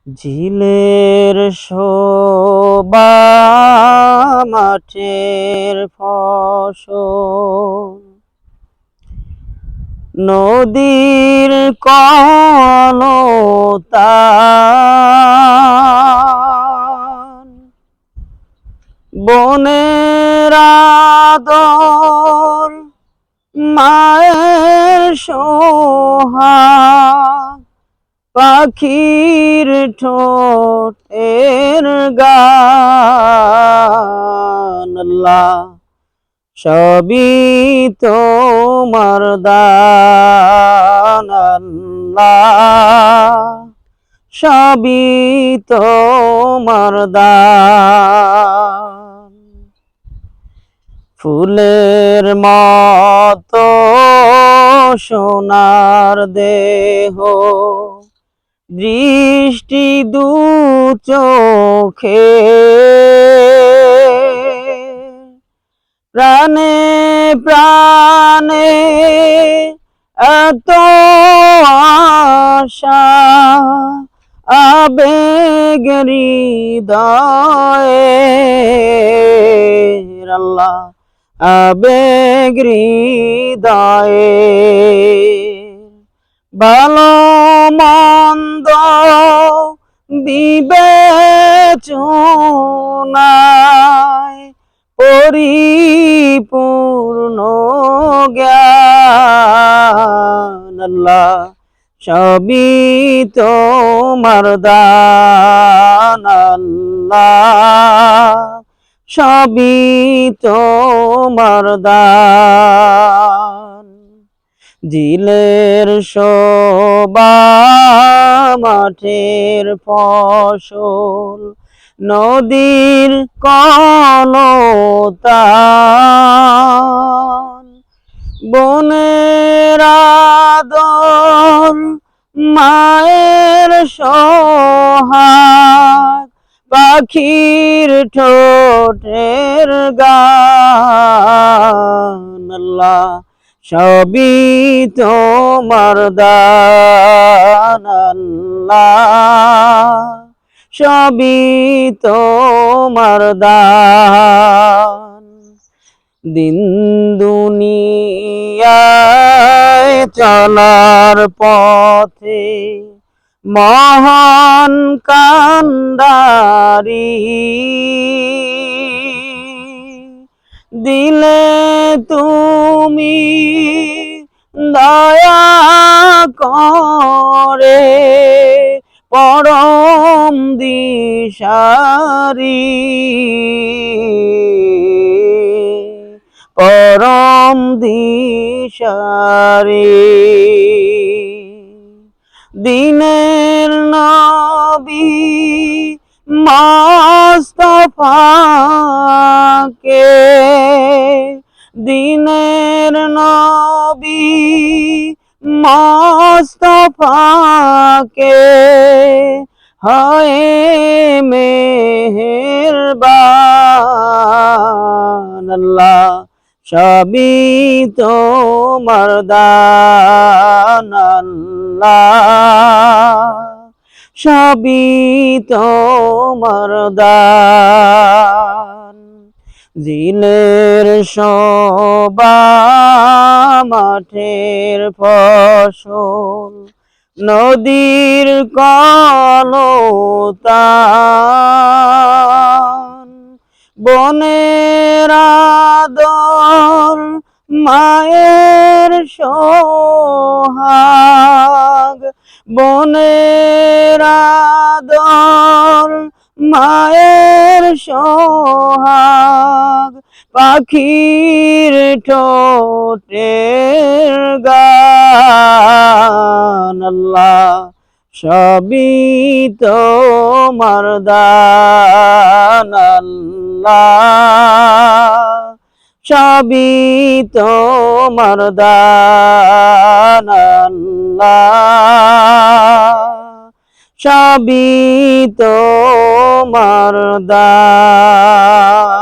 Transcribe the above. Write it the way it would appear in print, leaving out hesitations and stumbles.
ঝিলের শোভা মাঠের ফসল, নদীর কলতান, বনের আদর, মায়ের সোহাগ, পাখির ঠোঁটের গান। আল্লাহ সবই তোমার দান, আল্লাহ সবই তোমার দান। ফুলের মতো সোনার দেহ, দৃষ্টি দু চোখে, প্রাণে প্রাণে এত আশা, আবেগ হৃদয়ে, আল্লাহ আবেগ হৃদয়ে। ভালো মন্দ বিবেচনায় পরিপূর্ণ জ্ঞান। আল্লাহ সবই তোমার দান, আল্লাহ সবই তোমার দান। ঝিলের শোভা মাঠের ফসল, নদীর কলতান, বনের আদর, মায়ের সোহাগ, পাখির ঠোঁটের গান। আল্লাহ সবই তোমার দান, আল্লাহ সবই তোমার দান। দিন দুনিয়ায় চলার পথে মহান কান্ডারি, দিলে তুমি দয়া করে পরম দিশারি, পরম দিশারি। দিনের নবী মুস্তাফাকে, দিনের নবী মুস্তাফাকে হয় মেহেরবান। আল্লাহ সবই তোমার দান, আল্লাহ সবই তোমার দান। ঝিলের শোভা মাঠের ফসল, নদীর কলতান, বনের আদর, মায়ের সোহাগ, বনের আদর, মায়ের সোহাগ, পাখির ঠোঁটের গান। আল্লাহ সবই তোমার দান, আল্লাহ সবই তোমার দান, আল্লাহ সবই তোমার দান।